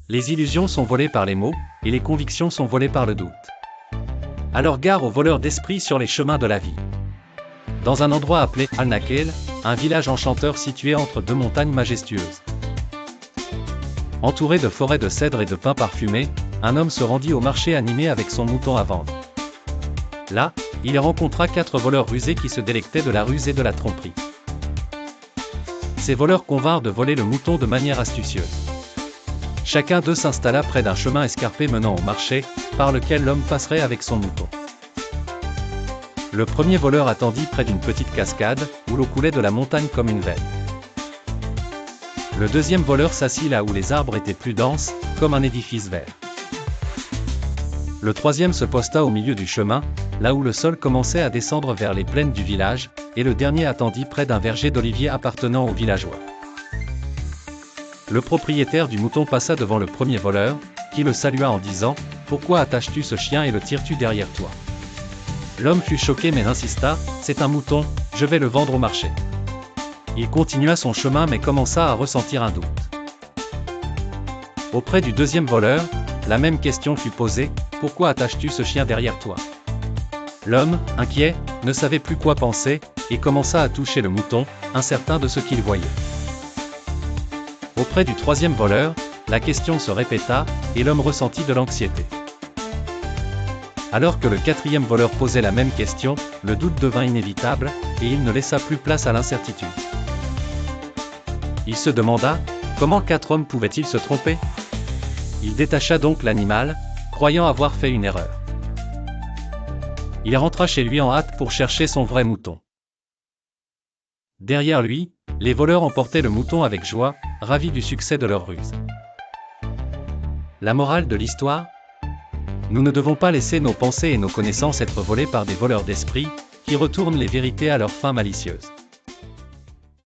Les illusions sont volées par les mots, et les convictions sont volées par le doute. Alors gare aux voleurs d'esprit sur les chemins de la vie. Dans un endroit appelé Al-Nakel, un village enchanteur situé entre deux montagnes majestueuses. Entouré de forêts de cèdres et de pins parfumés, un homme se rendit au marché animé avec son mouton à vendre. Là, il rencontra 4 voleurs rusés qui se délectaient de la ruse et de la tromperie. Ces voleurs convinrent de voler le mouton de manière astucieuse. Chacun d'eux s'installa près d'un chemin escarpé menant au marché, par lequel l'homme passerait avec son mouton. Le premier voleur attendit près d'une petite cascade, où l'eau coulait de la montagne comme une veine. Le deuxième voleur s'assit là où les arbres étaient plus denses, comme un édifice vert. Le troisième se posta au milieu du chemin, là où le sol commençait à descendre vers les plaines du village, et le dernier attendit près d'un verger d'oliviers appartenant aux villageois. Le propriétaire du mouton passa devant le premier voleur, qui le salua en disant « Pourquoi attaches-tu ce chien et le tires-tu derrière toi ?» L'homme fut choqué mais insista « C'est un mouton, je vais le vendre au marché. » Il continua son chemin mais commença à ressentir un doute. Auprès du deuxième voleur, la même question fut posée « Pourquoi attaches-tu ce chien derrière toi ?» L'homme, inquiet, ne savait plus quoi penser, et commença à toucher le mouton, incertain de ce qu'il voyait. Auprès du troisième voleur, la question se répéta, et l'homme ressentit de l'anxiété. Alors que le quatrième voleur posait la même question, le doute devint inévitable, et il ne laissa plus place à l'incertitude. Il se demanda, comment 4 hommes pouvaient-ils se tromper? Il détacha donc l'animal, croyant avoir fait une erreur. Il rentra chez lui en hâte pour chercher son vrai mouton. Derrière lui, les voleurs emportaient le mouton avec joie, ravis du succès de leur ruse. La morale de l'histoire? Nous ne devons pas laisser nos pensées et nos connaissances être volées par des voleurs d'esprit, qui retournent les vérités à leurs fins malicieuses.